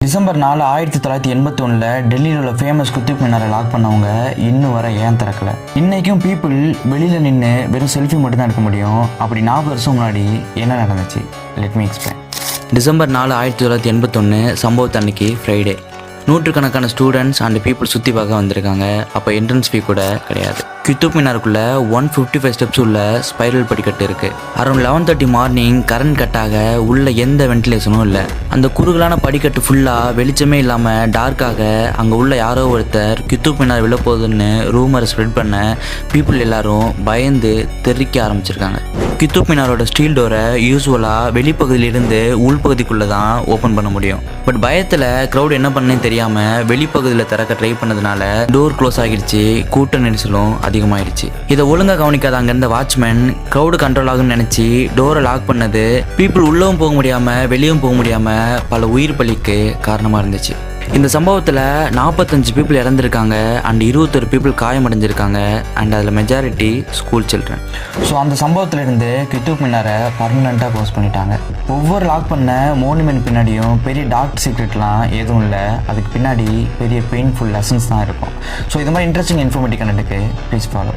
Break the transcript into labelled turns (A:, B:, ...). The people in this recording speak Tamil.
A: டிசம்பர் 4, 1981 டெல்லியில் உள்ள ஃபேமஸ் குத்துப் மினாரை லாக் பண்ணவங்க இன்னும் வர ஏன் திறக்கல. இன்னைக்கும் பீப்புள் வெளியில் நின்று வெறும் செல்ஃபி மட்டும் தான் எடுக்க முடியும். அப்படி 40 வருஷம் முன்னாடி என்ன நடந்துச்சு? Let me explain. டிசம்பர் 4, 1981 சம்பவத்தன்னைக்கு ஃப்ரைடே. நூற்றுக்கணக்கான ஸ்டூடெண்ட்ஸ் அண்ட் பீப்புள் சுற்றி பார்க்க வந்திருக்காங்க. அப்போ என்ட்ரன்ஸ் ஃபீ கூட கிடையாது. குத்துப் மினாருக்குள்ள 155 ஸ்டெப்ஸ் உள்ள ஸ்பைரல் படிக்கட்டு இருக்குது. அரௌண்ட் 11:30 மார்னிங் கரண்ட் கட்டாக உள்ள எந்த வென்டிலேஷனும் இல்லை. அந்த குறுகலான படிக்கட்டு ஃபுல்லாக வெளிச்சமே இல்லாமல் டார்க்காக அங்கே உள்ள யாரோ ஒருத்தர் குத்துப் மினார் விழப்போகுதுன்னு ரூமரை ஸ்ப்ரெட் பண்ண பீப்புள் எல்லாரும் பயந்து தெரிக்க ஆரம்பிச்சிருக்காங்க. குத்துப் மினாரோட ஸ்டீல் டோரை யூஸ்வலாக வெளிப்பகுதியிலிருந்து உள்பகுதிக்குள்ளே தான் ஓப்பன் பண்ண முடியும். பட் பயத்தில் க்ரௌட் என்ன பண்ணேன்னு தெரியாமல் வெளிப்பகுதியில் திறக்க ட்ரை பண்ணதுனால டோர் க்ளோஸ் ஆகிடுச்சு. கூட்ட நெரிசலும் அதிகமாயிடுச்சு. இதை ஒழுங்காக காவனிக்காத அங்கேருந்த வாட்ச்மேன் க்ரௌடு கண்ட்ரோல் ஆகும்னு நினச்சி டோரை லாக் பண்ணது பீப்புள் உள்ளவும் போக முடியாமல் வெளியும் போக முடியாமல் பல உயிர் பலிக்கு காரணமாக இருந்துச்சு. இந்த சம்பவத்தில் 45 பீப்புள் இறந்துருக்காங்க அண்ட் 21 பீப்புள் காயமடைஞ்சிருக்காங்க அண்ட் அதில் மெஜாரிட்டி ஸ்கூல் சில்ட்ரன். ஸோ அந்த சம்பவத்திலிருந்து குத்துப் மினாரை பர்மனெண்ட்டாக க்ளோஸ் பண்ணிட்டாங்க. ஒவ்வொரு லாக் பண்ண மோனுமெண்ட் பின்னாடியும் பெரிய டார்க் சீக்ரெட்லாம் எதுவும் இல்லை. அதுக்கு பின்னாடி பெரிய பெயின்ஃபுல் லெசன்ஸ் தான் இருக்கும். ஸோ இது மாதிரி இன்ட்ரெஸ்டிங் இன்ஃபர்மேட்டிவ் கண்டென்ட்டுக்கு ப்ளீஸ் ஃபாலோ.